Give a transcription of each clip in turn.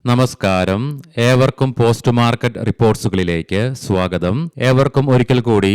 നമസ്കാരം. ഏവർക്കും post market റിപ്പോർട്ട്സുകളിലേക്ക് സ്വാഗതം. ഏവർക്കും ഒരിക്കൽ കൂടി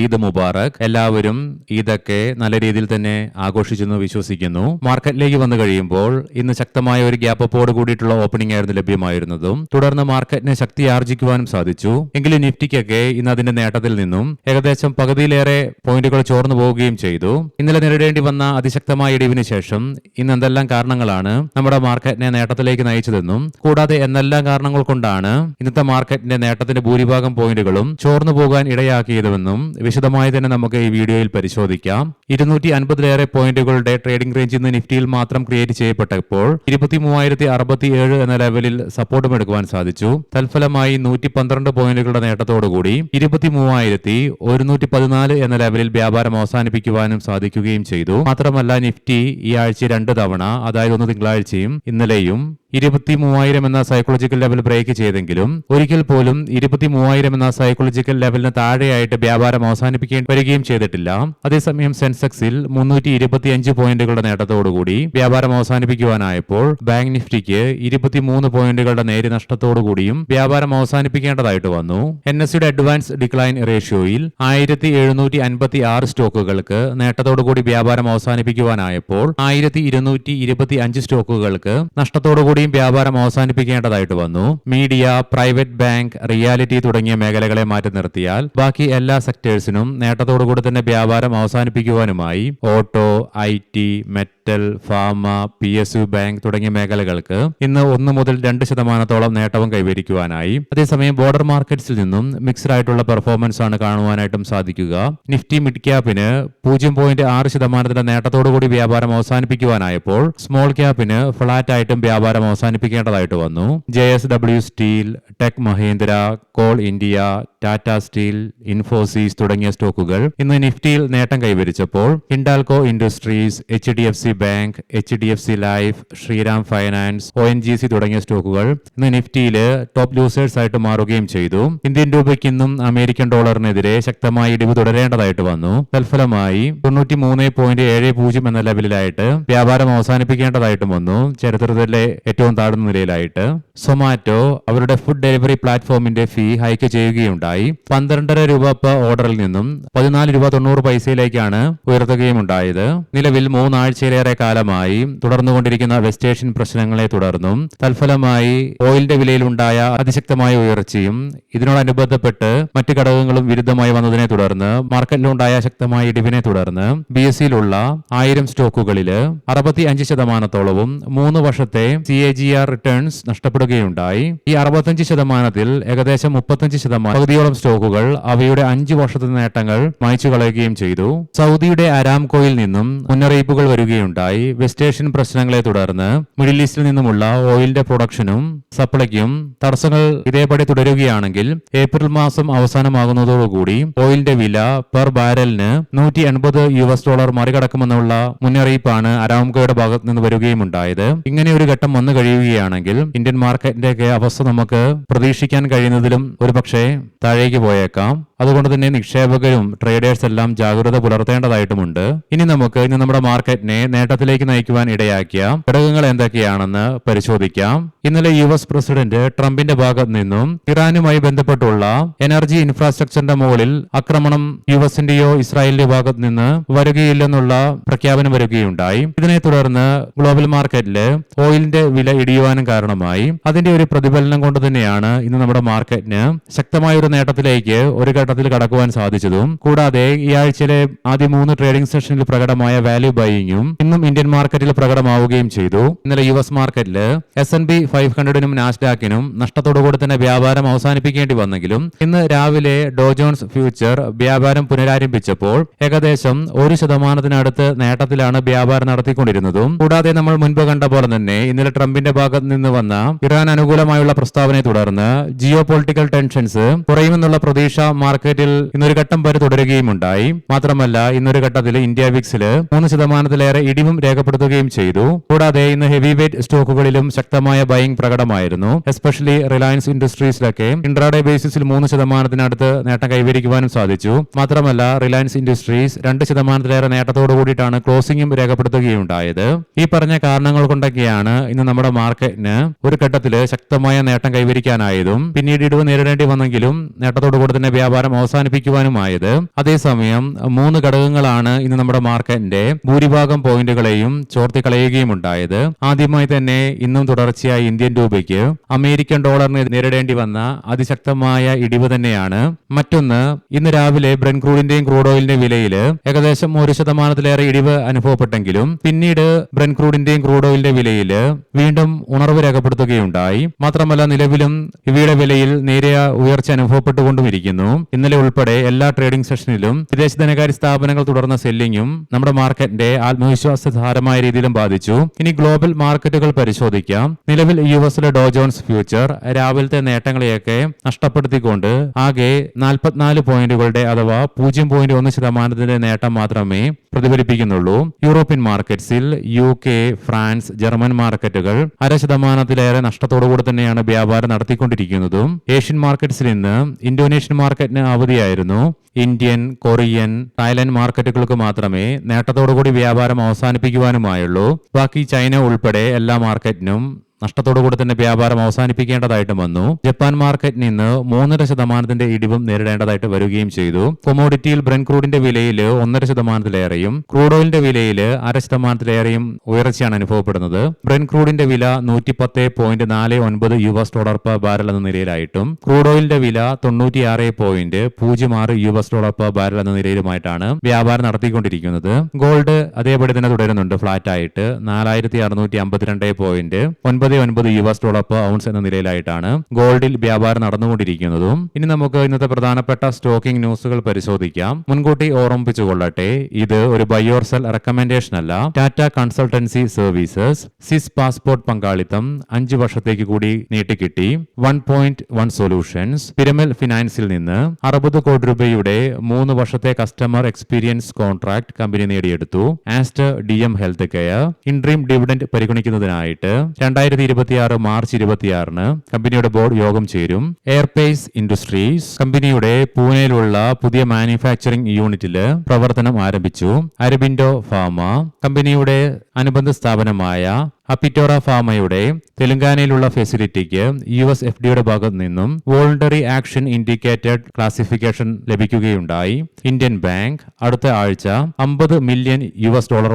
ഈദ് മുബാറക്. എല്ലാവരും ഈദൊക്കെ നല്ല രീതിയിൽ തന്നെ ആഘോഷിച്ചെന്ന് വിശ്വസിക്കുന്നു. മാർക്കറ്റിലേക്ക് വന്നു കഴിയുമ്പോൾ ഇന്ന് ശക്തമായ ഒരു ഗ്യാപ്പ് അപ്പോട് കൂടിയിട്ടുള്ള ഓപ്പണിംഗ് ആയിരുന്നു ലഭ്യമായിരുന്നതും തുടർന്ന് മാർക്കറ്റിനെ ശക്തി ആർജിക്കുവാനും സാധിച്ചു. എങ്കിലും നിഫ്റ്റിക്കൊക്കെ ഇന്ന് അതിന്റെ നേട്ടത്തിൽ നിന്നും ഏകദേശം പകുതിയിലേറെ പോയിന്റുകൾ ചോർന്നു പോവുകയും ചെയ്തു. ഇന്നലെ നേരിടേണ്ടി വന്ന അതിശക്തമായ ഇടിവിന് ശേഷം ഇന്ന് എന്തെല്ലാം കാരണങ്ങളാണ് നമ്മുടെ മാർക്കറ്റിനെ നേട്ടത്തിലേക്ക് നയിച്ചതെന്നും കൂടാതെ എന്നെല്ലാം കാരണങ്ങൾ കൊണ്ടാണ് ഇന്നത്തെ മാർക്കറ്റിന്റെ നേട്ടത്തിന്റെ ഭൂരിഭാഗം പോയിന്റുകളും ചോർന്നു പോകാൻ ഇടയാക്കിയതെന്നും വിശദമായി തന്നെ നമുക്ക് ഈ വീഡിയോയിൽ പരിശോധിക്കാം. 250ലേറെ പോയിന്റുകളുടെ ട്രേഡിംഗ് റേഞ്ച് ഇന്ന് നിഫ്റ്റിയിൽ മാത്രം ക്രിയേറ്റ് ചെയ്യപ്പെട്ടപ്പോൾ 23,067 എന്ന ലെവലിൽ സപ്പോർട്ടും എടുക്കുവാൻ സാധിച്ചു. തൽഫലമായി 112 പോയിന്റുകളുടെ നേട്ടത്തോടുകൂടി 23,114 എന്ന ലെവലിൽ വ്യാപാരം അവസാനിപ്പിക്കുവാനും സാധിക്കുകയും ചെയ്തു. മാത്രമല്ല നിഫ്റ്റി ഈ ആഴ്ച 2 തവണ, അതായത് ഒന്ന് തിങ്കളാഴ്ചയും ഇന്നലെയും 23,000 എന്ന സൈക്കോളജിക്കൽ ലെവൽ ബ്രേക്ക് ചെയ്തെങ്കിലും ഒരിക്കൽ പോലും 23,000 എന്ന സൈക്കോളജിക്കൽ ലെവലിന് താഴെയായിട്ട് വ്യാപാരം അവസാനിപ്പിക്കേണ്ടി വരികയും ചെയ്തിട്ടില്ല. അതേസമയം സെൻസെക്സിൽ 325 പോയിന്റുകളുടെ നേട്ടത്തോടുകൂടി വ്യാപാരം അവസാനിപ്പിക്കുവാനായപ്പോൾ ബാങ്ക് നിഫ്റ്റിക്ക് 23 പോയിന്റുകളുടെ നേരിയ നഷ്ടത്തോടുകൂടിയും വ്യാപാരം അവസാനിപ്പിക്കേണ്ടതായിട്ട് വന്നു. NSEയുടെ അഡ്വാൻസ് ഡിക്ലൈൻ റേഷ്യോയിൽ 1,756 സ്റ്റോക്കുകൾക്ക് നേട്ടത്തോടുകൂടി വ്യാപാരം അവസാനിപ്പിക്കുവാനായപ്പോൾ 1,225 സ്റ്റോക്കുകൾക്ക് നഷ്ടത്തോടുകൂടി വ്യാപാരം അവസാനിപ്പിക്കേണ്ടതായിട്ട് വന്നു. മീഡിയ, പ്രൈവറ്റ് ബാങ്ക്, റിയാലിറ്റി തുടങ്ങിയ മേഖലകളെ മാറ്റി നിർത്തിയാൽ ബാക്കി എല്ലാ സെക്ടേഴ്സിനും നേട്ടത്തോടുകൂടി തന്നെ വ്യാപാരം അവസാനിപ്പിക്കുവാനുമായി auto, IT, metal, pharma, PSU bank തുടങ്ങിയ മേഖലകൾക്ക് ഇന്ന് 1 മുതൽ 2% നേട്ടവും കൈവരിക്കുവാനായി. അതേസമയം ബോർഡർ മാർക്കറ്റ്സിൽ നിന്നും മിക്സ്ഡ് ആയിട്ടുള്ള പെർഫോമൻസ് ആണ് കാണുവാനായിട്ടും സാധിക്കുക. നിഫ്റ്റി മിഡ് ക്യാപ്പിന് 0.6% നേട്ടത്തോടുകൂടി വ്യാപാരം അവസാനിപ്പിക്കുവാനായപ്പോൾ സ്മോൾ ക്യാപ്പിന് ഫ്ലാറ്റ് ആയിട്ടും വ്യാപാരം അവസാനിപ്പിക്കേണ്ടതായിട്ട് വന്നു. JSW steel, Tech Mahindra, Coal India, Tata steel, Infosys തുടങ്ങിയ സ്റ്റോക്കുകൾ ഇന്ന് നിഫ്റ്റിയിൽ നേട്ടം കൈവരിച്ചപ്പോൾ Hindalco industries, HDFC bank, HDFC life, Shriram finance, ONGC തുടങ്ങിയ സ്റ്റോക്കുകൾ ഇന്ന് നിഫ്റ്റിയിൽ ടോപ്പ് ലൂസേഴ്സ് ആയിട്ട് മാറുകയും ചെയ്തു. ഇന്ത്യൻ രൂപയ്ക്ക് ഇന്നും അമേരിക്കൻ ഡോളറിനെതിരെ ശക്തമായ ഇടിവ് തുടരേണ്ടതായിട്ട് വന്നു. തൽഫലമായി 93.70 എന്ന ലെവലിലായിട്ട് വ്യാപാരം അവസാനിപ്പിക്കേണ്ടതായിട്ടും വന്നു. ചരിത്രത്തിലെ ഏറ്റവും താഴ്ന്ന നിലയിലായിട്ട് സൊമാറ്റോ അവരുടെ ഫുഡ് ഡെലിവറി പ്ലാറ്റ്ഫോമിന്റെ ഫീ ഹൈക്ക് ചെയ്യുകയുണ്ടായി. 12.5 രൂപ പെർ ഓർഡറിൽ നിന്നും 14.90 രൂപയിലേക്കാണ് ഉയർത്തുകയും ഉണ്ടായത്. നിലവിൽ 3 ആഴ്ചയിലേറെ കാലമായി തുടർന്നുകൊണ്ടിരിക്കുന്ന വെസ്റ്റ് ഏഷ്യൻ പ്രശ്നങ്ങളെ തുടർന്നും തൽഫലമായി ഓയിലിന്റെ വിലയിലുണ്ടായ അതിശക്തമായ ഉയർച്ചയും ഇതിനോടനുബന്ധപ്പെട്ട് മറ്റ് ഘടകങ്ങളും വിരുദ്ധമായി വന്നതിനെ തുടർന്ന് മാർക്കറ്റിലുണ്ടായ ശക്തമായ ഇടിവിനെ തുടർന്ന് BSEയിലുള്ള 1000 സ്റ്റോക്കുകളിൽ 65%-ഓളവും 3 വർഷത്തെ CAGR റിട്ടേൺസ് നഷ്ടപ്പെടുകയുണ്ടായി. ഈ 65%-ൽ ഏകദേശം 35% പകുതിയോളം സ്റ്റോക്കുകൾ അവയുടെ 5 വർഷത്തെ നേട്ടങ്ങൾ മായ്ച്ചു കളയുകയും ചെയ്തു. സൗദിയുടെ അരാംകോയിൽ നിന്നും മുന്നറിയിപ്പുകൾ വരികയുണ്ടായി. വെസ്റ്റ് ഏഷ്യൻ പ്രശ്നങ്ങളെ തുടർന്ന് മിഡിൽ ഈസ്റ്റിൽ നിന്നുമുള്ള ഓയിലിന്റെ പ്രൊഡക്ഷനും സപ്ലൈക്കും തടസ്സങ്ങൾ ഇതേപടി തുടരുകയാണെങ്കിൽ ഏപ്രിൽ മാസം അവസാനമാകുന്നതോടുകൂടി ഓയിലിന്റെ വില പെർ ബാരലിന് $180 മറികടക്കുമെന്നുള്ള മുന്നറിയിപ്പാണ് അരാംകോയുടെ ഭാഗത്ത് നിന്ന് വരികയും ഉണ്ടായത്. ഇങ്ങനെ ഒരു ഘട്ടം വന്നു കഴിയുകയാണെങ്കിൽ ഇന്ത്യൻ മാർക്കറ്റിന്റെ അവസ്ഥ നമുക്ക് പ്രതീക്ഷിക്കാൻ കഴിയുന്നതിലും ഒരുപക്ഷെ താഴേക്ക് പോയേക്കാം. അതുകൊണ്ട് തന്നെ നിക്ഷേപകരും ട്രേഡേഴ്സ് എല്ലാം ജാഗ്രത പുലർത്തേണ്ടതായിട്ടുമുണ്ട്. ഇനി നമുക്ക് നമ്മുടെ മാർക്കറ്റിനെ നേട്ടത്തിലേക്ക് നയിക്കുവാൻ ഇടയാക്കിയ ഘടകങ്ങൾ എന്തൊക്കെയാണെന്ന് പരിശോധിക്കാം. ഇന്നലെ US പ്രസിഡന്റ് ട്രംപിന്റെ ഭാഗത്ത് നിന്നും ഇറാനുമായി ബന്ധപ്പെട്ടുള്ള എനർജി ഇൻഫ്രാസ്ട്രക്ചറിന്റെ മുകളിൽ ആക്രമണം USന്റെയോ ഇസ്രായേലിന്റെ ഭാഗത്ത് നിന്ന് വരികയില്ലെന്നുള്ള പ്രഖ്യാപനം വരികയുണ്ടായി. ഇതിനെ തുടർന്ന് ഗ്ലോബൽ മാർക്കറ്റില് ഓയിലിന്റെ വില ഇടിയുവാനും കാരണമായി. അതിന്റെ ഒരു പ്രതിഫലനം കൊണ്ട് തന്നെയാണ് ഇന്ന് നമ്മുടെ മാർക്കറ്റിന് ശക്തമായ ഒരു നേട്ടത്തിലേക്ക് ഒരു ഘട്ടത്തിൽ കടക്കുവാൻ സാധിച്ചതും. കൂടാതെ ഈ ആഴ്ചയിലെ ആദ്യ 3 ട്രേഡിംഗ് സെഷനിൽ പ്രകടമായ വാല്യൂ ബൈയിങ്ങും ഇന്നും ഇന്ത്യൻ മാർക്കറ്റിൽ പ്രകടമാവുകയും ചെയ്തു. ഇന്നലെ US മാർക്കറ്റിൽ S&P 500-നും നാസ്ഡാക്കിനും നഷ്ടത്തോടുകൂടി തന്നെ വ്യാപാരം അവസാനിപ്പിക്കേണ്ടി വന്നെങ്കിലും ഇന്ന് രാവിലെ ഡോ ജോൺസ് ഫ്യൂച്ചർ വ്യാപാരം പുനരാരംഭിച്ചപ്പോൾ ഏകദേശം 1% നേട്ടത്തിലാണ് വ്യാപാരം നടത്തിക്കൊണ്ടിരുന്നതും. കൂടാതെ നമ്മൾ മുൻപ് കണ്ട പോലെ തന്നെ ഇന്നലെ ട്രംപിന്റെ ഭാഗത്ത് നിന്ന് വന്ന ഇറാൻ അനുകൂലമായുള്ള പ്രസ്താവനയെ തുടർന്ന് ജിയോ പൊളിറ്റിക്കൽ ടെൻഷൻസ് കുറയുമെന്നുള്ള പ്രതീക്ഷ മാർക്കറ്റ് മാർക്കറ്റിൽ ഇന്നൊരു ഘട്ടം വരെ തുടരുകയും ഉണ്ടായി. മാത്രമല്ല ഇന്നൊരു ഘട്ടത്തിൽ ഇന്ത്യ വിക്സിൽ 3% ഇടിവും രേഖപ്പെടുത്തുകയും ചെയ്തു. കൂടാതെ ഇന്ന് ഹെവി വെയിറ്റ് സ്റ്റോക്കുകളിലും ശക്തമായ ബൈയിങ് പ്രകടമായിരുന്നു. എസ്പെഷ്യലി റിലയൻസ് ഇൻഡസ്ട്രീസിലൊക്കെ ഇൻട്രാഡേ ബേസിസിൽ 3%-നടുത്ത് നേട്ടം കൈവരിക്കുവാനും സാധിച്ചു. മാത്രമല്ല റിലയൻസ് ഇൻഡസ്ട്രീസ് 2%-ലേറെ നേട്ടത്തോടു കൂടിയിട്ടാണ് ക്ലോസിംഗും രേഖപ്പെടുത്തുകയുണ്ടായത്. ഈ പറഞ്ഞ കാരണങ്ങൾ കൊണ്ടൊക്കെയാണ് ഇന്ന് നമ്മുടെ മാർക്കറ്റിന് ഒരു ഘട്ടത്തിൽ ശക്തമായ നേട്ടം കൈവരിക്കാനായതും പിന്നീട് ഇടിവ് നേരിടേണ്ടി വന്നെങ്കിലും നേട്ടത്തോടുകൂടി തന്നെ വ്യാപാരം അവസാനിപ്പിക്കുവാനുമായത്. അതേസമയം 3 ഘടകങ്ങളാണ് ഇന്ന് നമ്മുടെ മാർക്കറ്റിന്റെ ഭൂരിഭാഗം പോയിന്റുകളെയും ചോർത്തിക്കളയുകയും ഉണ്ടായത്. ആദ്യമായി തന്നെ ഇന്നും തുടർച്ചയായി ഇന്ത്യൻ രൂപയ്ക്ക് അമേരിക്കൻ ഡോളറിന് നേരിടേണ്ടി വന്ന അതിശക്തമായ ഇടിവ് തന്നെയാണ്. മറ്റൊന്ന്, ഇന്ന് രാവിലെ ബ്രെന്റ് ക്രൂഡിന്റെയും ക്രൂഡ് ഓയിലിന്റെ വിലയിൽ ഏകദേശം 1%-ലേറെ ഇടിവ് അനുഭവപ്പെട്ടെങ്കിലും പിന്നീട് ബ്രെന്റ് ക്രൂഡിന്റെയും ക്രൂഡ് ഓയിലിന്റെ വിലയിൽ വീണ്ടും ഉണർവ് രേഖപ്പെടുത്തുകയുണ്ടായി. മാത്രമല്ല നിലവിലും ഇവയുടെ വിലയിൽ നേരിയ ഉയർച്ച അനുഭവപ്പെട്ടുകൊണ്ടുമിരിക്കുന്നു. ഇന്നലെ ഉൾപ്പെടെ എല്ലാ ട്രേഡിംഗ് സെഷനിലും വിദേശ ധനകാര്യ സ്ഥാപനങ്ങൾ തുടർന്ന സെല്ലിങ്ങും നമ്മുടെ മാർക്കറ്റിന്റെ ആത്മവിശ്വാസത്തെ സാരമായ രീതിയിലും ബാധിച്ചു. ഇനി ഗ്ലോബൽ മാർക്കറ്റുകൾ പരിശോധിക്കാം. നിലവിൽ യുഎസിലെ ഡോ ജോൺസ് ഫ്യൂച്ചർ രാവിലത്തെ നേട്ടങ്ങളെയൊക്കെ നഷ്ടപ്പെടുത്തിക്കൊണ്ട് ആകെ 44 പോയിന്റുകളുടെ അഥവാ 0.1% നേട്ടം മാത്രമേ പ്രതിഫലിപ്പിക്കുന്നുള്ളൂ. യൂറോപ്യൻ മാർക്കറ്റ്സിൽ UK, ഫ്രാൻസ്, ജർമ്മൻ മാർക്കറ്റുകൾ 0.5%-ലേറെ നഷ്ടത്തോടുകൂടി തന്നെയാണ് വ്യാപാരം നടത്തിക്കൊണ്ടിരിക്കുന്നതും. ഏഷ്യൻ മാർക്കറ്റ്സിൽ ഇന്ന് ഇന്തോനേഷ്യൻ മാർക്കറ്റിന് അവധിയായിരുന്നു. ഇന്ത്യൻ, കൊറിയൻ, തായ്ലൻഡ് മാർക്കറ്റുകൾക്ക് മാത്രമേ നേട്ടത്തോടുകൂടി വ്യാപാരം അവസാനിപ്പിക്കുവാനുമായുള്ളൂ. ബാക്കി ചൈന ഉൾപ്പെടെ എല്ലാ മാർക്കറ്റിനും നഷ്ടത്തോടുകൂടി തന്നെ വ്യാപാരം അവസാനിപ്പിക്കേണ്ടതായിട്ടും വന്നു. ജപ്പാൻ മാർക്കറ്റിൽ നിന്ന് 3.5% ഇടിവും നേരിടേണ്ടതായിട്ട് വരികയും ചെയ്തു. കൊമോഡിറ്റിയിൽ ബ്രെന്റ് ക്രൂഡിന്റെ വിലയിൽ 1.5%-ലേറെയും ക്രൂഡ് ഓയിലിന്റെ വിലയിൽ 0.5%-ലേറെയും ഉയർച്ചയാണ് അനുഭവപ്പെടുന്നത്. ബ്രെന്റ് ക്രൂഡിന്റെ വില $110.49 പെർ ബാരൽ എന്ന നിലയിലായിട്ടും ക്രൂഡ് ഓയിലിന്റെ വില $96.06 പെർ ബാരൽ എന്ന നിലയിലുമായിട്ടാണ് വ്യാപാരം നടത്തിക്കൊണ്ടിരിക്കുന്നത്. ഗോൾഡ് അതേപടി തന്നെ തുടരുന്നുണ്ട്, ഫ്ലാറ്റ് ആയിട്ട് $4,652.99 പെർ ഔൺസ് എന്ന നിലയിലായിട്ടാണ് ഗോൾഡിൽ വ്യാപാരം നടന്നുകൊണ്ടിരിക്കുന്നതും. ഇനി നമുക്ക് ഇന്നത്തെ പ്രധാനപ്പെട്ട സ്റ്റോക്കിംഗ് ന്യൂസുകൾ പരിശോധിക്കാം. മുൻകൂട്ടി ഓർമ്മിപ്പിച്ചുകൊള്ളട്ടെ, ഇത് ഒരു ബൈ ഓർ സെൽ റെക്കമെൻഡേഷൻ അല്ല. ടാറ്റ കൺസൾട്ടൻസി സർവീസസ് സിസ് പാസ്പോർട്ട് പങ്കാളിത്തം 5 വർഷത്തേക്ക് കൂടി നീട്ടിക്കിട്ടി. 1.1 സൊല്യൂഷൻസ് പിരമിൽ ഫിനാൻസിൽ നിന്ന് 60 കോടി രൂപയുടെ 3 വർഷത്തെ കസ്റ്റമർ എക്സ്പീരിയൻസ് കോൺട്രാക്ട് കമ്പനി നേടിയെടുത്തു. ആസ്റ്റർ DM health care interim dividend പരിഗണിക്കുന്നതിനായിട്ട് 2026 മാർച്ച് 26-ന് കമ്പനിയുടെ ബോർഡ് യോഗം ചേരും. എയർപേസ് ഇൻഡസ്ട്രീസ് കമ്പനിയുടെ പൂനെയിലുള്ള പുതിയ മാനുഫാക്ചറിംഗ് യൂണിറ്റില് പ്രവർത്തനം ആരംഭിച്ചു. അരബിൻഡോ ഫാർമ കമ്പനിയുടെ അനുബന്ധ സ്ഥാപനമായ അപ്പിറ്റോറ ഫാർമയുടെ തെലങ്കാനയിലുള്ള ഫെസിലിറ്റിക്ക് US FDAയുടെ ഭാഗത്തു നിന്നും വോളണ്ടറി ആക്ഷൻ ഇൻഡിക്കേറ്റഡ് ക്ലാസിഫിക്കേഷൻ ലഭിക്കുകയുണ്ടായി. ഇന്ത്യൻ ബാങ്ക് അടുത്ത ആഴ്ച $50 മില്യൺ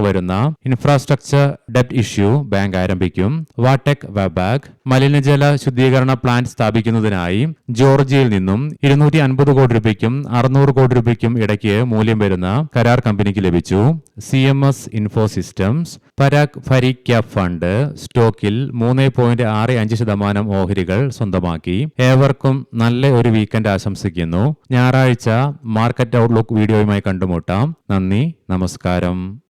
വരുന്ന ഇൻഫ്രാസ്ട്രക്ചർ ഡെപ്റ്റ് ഇഷ്യൂ ബാങ്ക് ആരംഭിക്കും. വാടെക് വെബാക് മലിനജല ശുദ്ധീകരണ പ്ലാന്റ് സ്ഥാപിക്കുന്നതിനായി ജോർജിയയിൽ നിന്നും 250 കോടി രൂപയ്ക്കും 600 കോടി രൂപയ്ക്കും ഇടയ്ക്ക് മൂല്യം വരുന്ന കരാർ കമ്പനിക്ക് ലഭിച്ചു. CMS info systems Parag Parikh cap fund സ്റ്റോക്കിൽ 3.65% ഓഹരികൾ സ്വന്തമാക്കി. ഏവർക്കും നല്ല ഒരു വീക്കെൻഡ് ആശംസിക്കുന്നു. ഞായറാഴ്ച മാർക്കറ്റ് ഔട്ട്ലുക്ക് വീഡിയോയുമായി കണ്ടുമുട്ടാം. നന്ദി, നമസ്കാരം.